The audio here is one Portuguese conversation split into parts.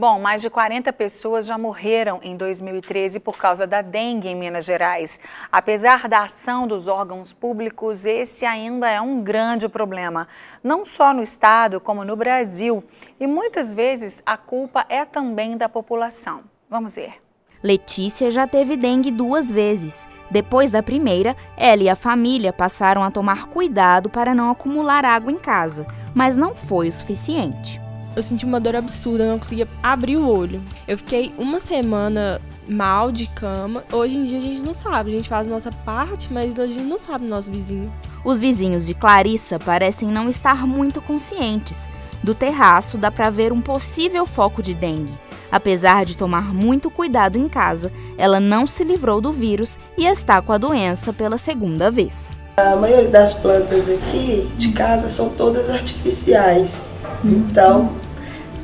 Bom, mais de 40 pessoas já morreram em 2013 por causa da dengue em Minas Gerais. Apesar da ação dos órgãos públicos, esse ainda é um grande problema, não só no estado, como no Brasil. E muitas vezes a culpa é também da população. Vamos ver. Letícia já teve dengue 2 vezes. Depois da primeira, ela e a família passaram a tomar cuidado para não acumular água em casa, mas não foi o suficiente. Eu senti uma dor absurda, eu não conseguia abrir o olho. Eu fiquei uma semana mal de cama. Hoje em dia a gente não sabe, a gente faz a nossa parte, mas hoje a gente não sabe o nosso vizinho. Os vizinhos de Clarissa parecem não estar muito conscientes. Do terraço dá para ver um possível foco de dengue. Apesar de tomar muito cuidado em casa, ela não se livrou do vírus e está com a doença pela 2ª vez. A maioria das plantas aqui de casa são todas artificiais. Então,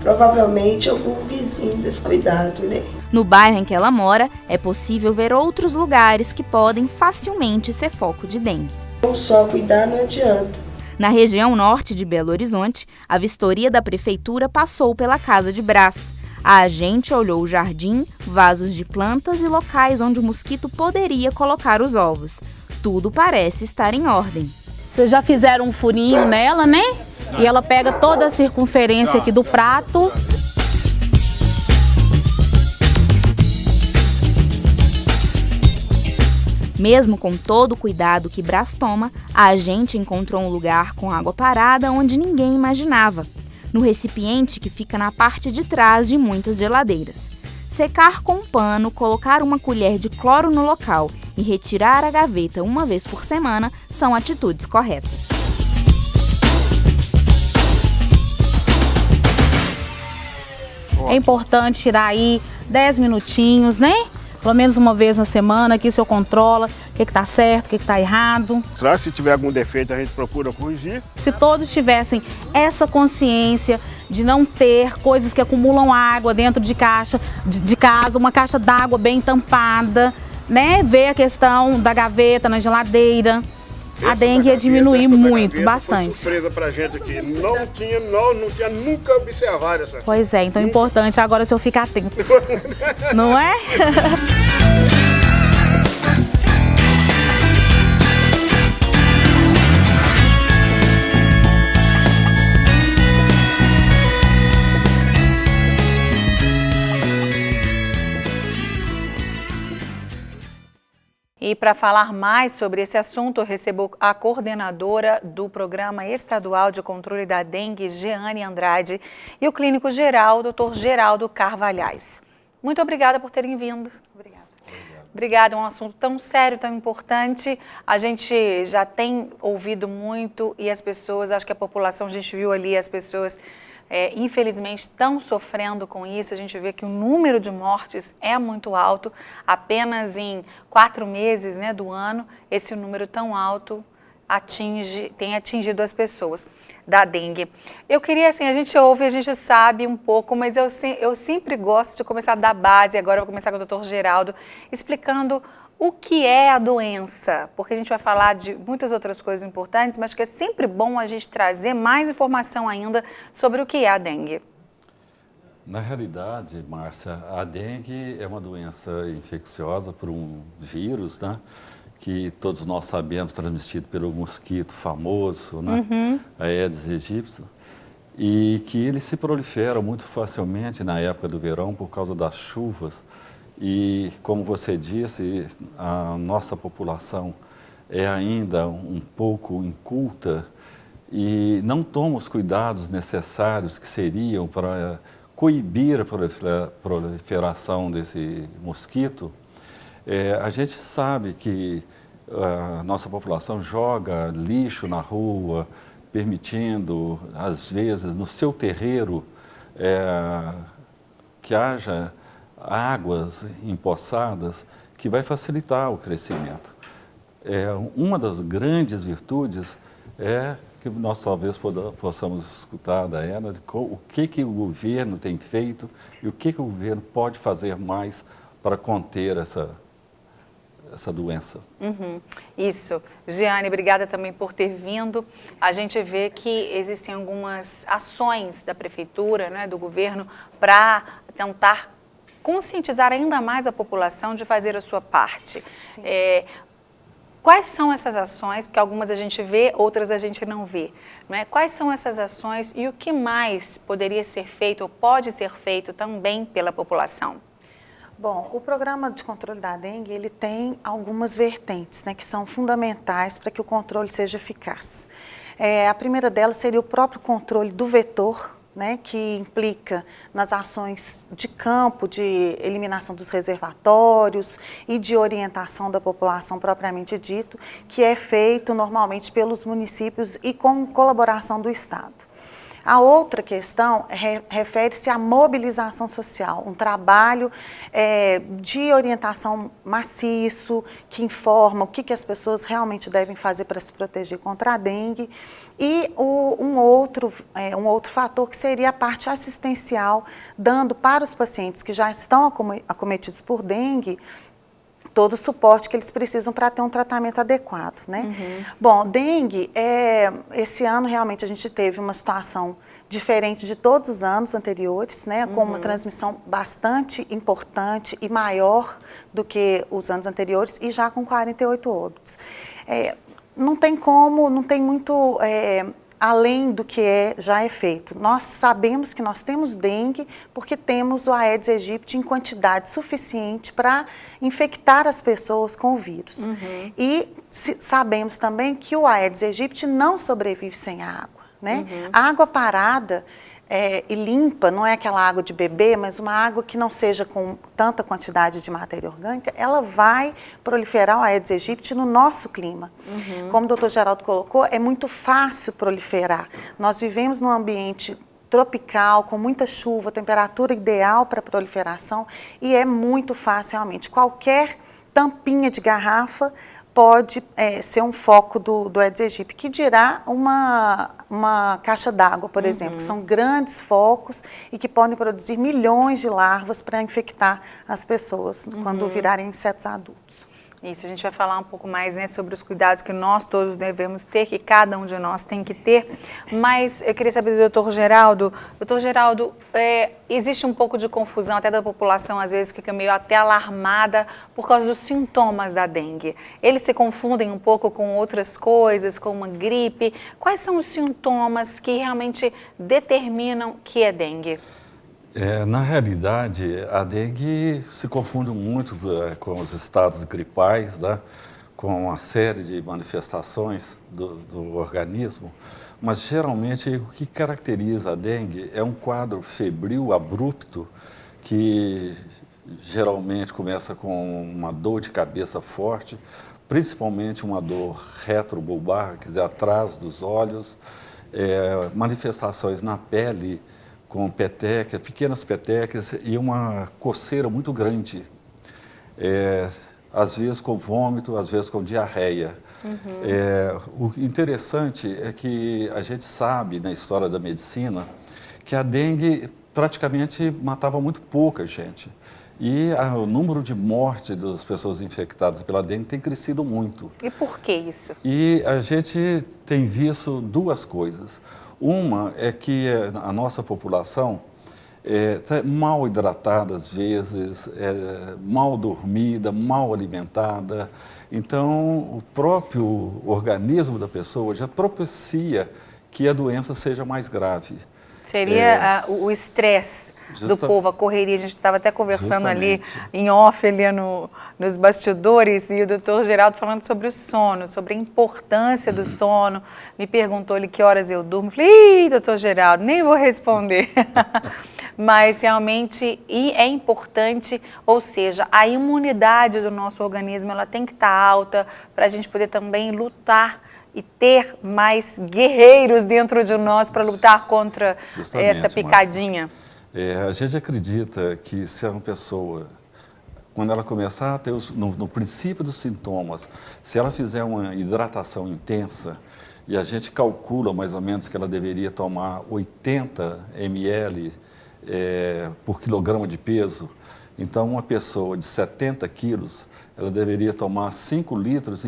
provavelmente algum vizinho descuidado, né? No bairro em que ela mora, é possível ver outros lugares que podem facilmente ser foco de dengue. Não só cuidar não adianta. Na região norte de Belo Horizonte, a vistoria da prefeitura passou pela Casa de Brás. A agente olhou o jardim, vasos de plantas e locais onde o mosquito poderia colocar os ovos. Tudo parece estar em ordem. Vocês já fizeram um furinho nela, né? E ela pega toda a circunferência aqui do prato. Mesmo com todo o cuidado que Brás toma, a agente encontrou um lugar com água parada onde ninguém imaginava. No recipiente que fica na parte de trás de muitas geladeiras. Secar com um pano, colocar uma colher de cloro no local e retirar a gaveta uma vez por semana são atitudes corretas. É importante tirar aí 10 minutinhos, né? Pelo menos uma vez na semana, que o senhor controla o que está certo, o que está errado. Se tiver algum defeito, a gente procura corrigir. Se todos tivessem essa consciência de não ter coisas que acumulam água dentro de casa, uma caixa d'água bem tampada, né? Ver a questão da gaveta na geladeira. A dengue ia diminuir muito, bastante. Foi surpresa pra gente aqui. Não tinha nunca observado essa coisa. Pois é, então é importante agora o senhor ficar atento. Não é? E para falar mais sobre esse assunto, eu recebo a coordenadora do Programa Estadual de Controle da Dengue, Jeane Andrade, e o clínico geral, Dr. Geraldo Carvalhais. Muito obrigada por terem vindo. Obrigada, é um assunto tão sério, tão importante. A gente já tem ouvido muito e as pessoas, acho que a população, a gente viu ali as pessoas infelizmente estão sofrendo com isso. A gente vê que o número de mortes é muito alto, apenas em 4 meses, né, do ano, esse número tão alto tem atingido as pessoas da dengue. Eu queria, assim, a gente ouve, a gente sabe um pouco, mas eu sempre gosto de começar da base. Agora eu vou começar com o Dr. Geraldo, explicando o que é a doença, porque a gente vai falar de muitas outras coisas importantes, mas que é sempre bom a gente trazer mais informação ainda sobre o que é a dengue. Na realidade, Márcia, a dengue é uma doença infecciosa por um vírus, né? Que todos nós sabemos, transmitido pelo mosquito famoso, né? A Aedes aegypti, e que ele se prolifera muito facilmente na época do verão por causa das chuvas. E, como você disse, a nossa população é ainda um pouco inculta e não toma os cuidados necessários que seriam para coibir a proliferação desse mosquito. A gente sabe que a nossa população joga lixo na rua, permitindo, às vezes, no seu terreiro, que haja águas empoçadas, que vai facilitar o crescimento. Uma das grandes virtudes é que nós talvez possamos escutar da Ana o que o governo tem feito e o que o governo pode fazer mais para conter essa doença. Isso. Jeane, obrigada também por ter vindo. A gente vê que existem algumas ações da prefeitura, né, do governo, para tentar conscientizar ainda mais a população de fazer a sua parte. Quais são essas ações? Porque algumas a gente vê, outras a gente não vê. Né? Quais são essas ações e o que mais poderia ser feito ou pode ser feito também pela população? Bom, o programa de controle da dengue, ele tem algumas vertentes, né, que são fundamentais para que o controle seja eficaz. A primeira delas seria o próprio controle do vetor, né, que implica nas ações de campo, de eliminação dos reservatórios e de orientação da população propriamente dito, que é feito normalmente pelos municípios e com colaboração do Estado. A outra questão refere-se à mobilização social, um trabalho de orientação maciço, que informa o que as pessoas realmente devem fazer para se proteger contra a dengue. E um outro fator que seria a parte assistencial, dando para os pacientes que já estão acometidos por dengue, todo o suporte que eles precisam para ter um tratamento adequado, né? Bom, dengue, esse ano realmente a gente teve uma situação diferente de todos os anos anteriores, né? Com uma transmissão bastante importante e maior do que os anos anteriores e já com 48 óbitos. Não tem como, não tem muito além do que já é feito. Nós sabemos que nós temos dengue porque temos o Aedes aegypti em quantidade suficiente para infectar as pessoas com o vírus. E sabemos também que o Aedes aegypti não sobrevive sem água, né? A água parada e limpa, não é aquela água de beber, mas uma água que não seja com tanta quantidade de matéria orgânica, ela vai proliferar o Aedes aegypti no nosso clima. Como o doutor Geraldo colocou, é muito fácil proliferar. Nós vivemos num ambiente tropical, com muita chuva, temperatura ideal para proliferação e é muito fácil realmente. Qualquer tampinha de garrafa pode ser um foco do Aedes aegypti, que dirá uma caixa d'água, por exemplo, que são grandes focos e que podem produzir milhões de larvas para infectar as pessoas quando virarem insetos adultos. Isso, a gente vai falar um pouco mais, né, sobre os cuidados que nós todos devemos ter, que cada um de nós tem que ter, mas eu queria saber do doutor Geraldo. Doutor Geraldo, existe um pouco de confusão até da população, às vezes fica meio até alarmada por causa dos sintomas da dengue. Eles se confundem um pouco com outras coisas, com uma gripe. Quais são os sintomas que realmente determinam que é dengue? Na realidade, a dengue se confunde muito com os estados gripais, né? Com uma série de manifestações do organismo, mas geralmente o que caracteriza a dengue é um quadro febril abrupto que geralmente começa com uma dor de cabeça forte, principalmente uma dor retrobulbar, quer dizer, atrás dos olhos, manifestações na pele, com petecas, pequenas petecas e uma coceira muito grande, às vezes com vômito, às vezes com diarreia. O interessante é que a gente sabe, na história da medicina, que a dengue praticamente matava muito pouca gente. E o número de mortes das pessoas infectadas pela dengue tem crescido muito. E por que isso? E a gente tem visto duas coisas. Uma é que a nossa população está mal hidratada às vezes, mal dormida, mal alimentada. Então, o próprio organismo da pessoa já propicia que a doença seja mais grave. Seria o estresse do povo, a correria. A gente estava até conversando ali em off, ali nos bastidores, e o doutor Geraldo falando sobre o sono, sobre a importância do sono. Me perguntou ele que horas eu durmo. Falei, doutor Geraldo, nem vou responder. Mas realmente é importante, ou seja, a imunidade do nosso organismo ela tem que estar alta para a gente poder também lutar e ter mais guerreiros dentro de nós para lutar contra essa picadinha. A gente acredita que se uma pessoa, quando ela começar a ter, no princípio dos sintomas, se ela fizer uma hidratação intensa, e a gente calcula mais ou menos que ela deveria tomar 80 ml por quilograma de peso, Então, uma pessoa de 70 quilos, ela deveria tomar 5,5 litros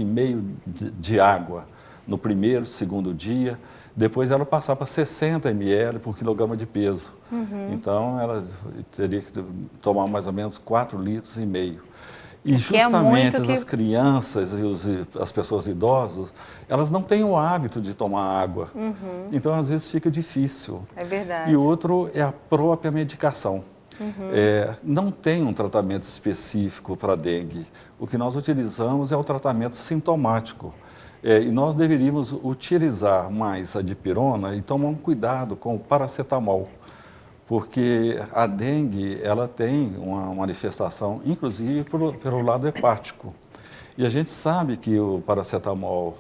de água no primeiro, segundo dia, depois ela passar para 60 ml por quilograma de peso. Então, ela teria que tomar mais ou menos 4,5 litros. E justamente as crianças e as pessoas idosas, elas não têm o hábito de tomar água. Então, às vezes, fica difícil. É verdade. E outro é a própria medicação. Não tem um tratamento específico para dengue. O que nós utilizamos é o tratamento sintomático. E nós deveríamos utilizar mais a dipirona e tomar um cuidado com o paracetamol, porque a dengue ela tem uma manifestação, inclusive, pelo lado hepático. E a gente sabe que o paracetamol,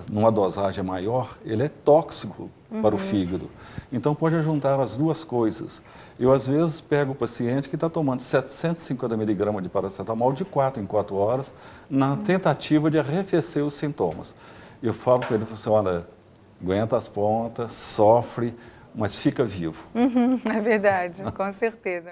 numa dosagem maior, ele é tóxico para o fígado. Então, pode juntar as duas coisas. Eu, às vezes, pego o paciente que está tomando 750 miligramas de paracetamol de 4 em 4 horas, na tentativa de arrefecer os sintomas. Eu falo com ele, assim, olha, aguenta as pontas, sofre, mas fica vivo. É verdade, com certeza.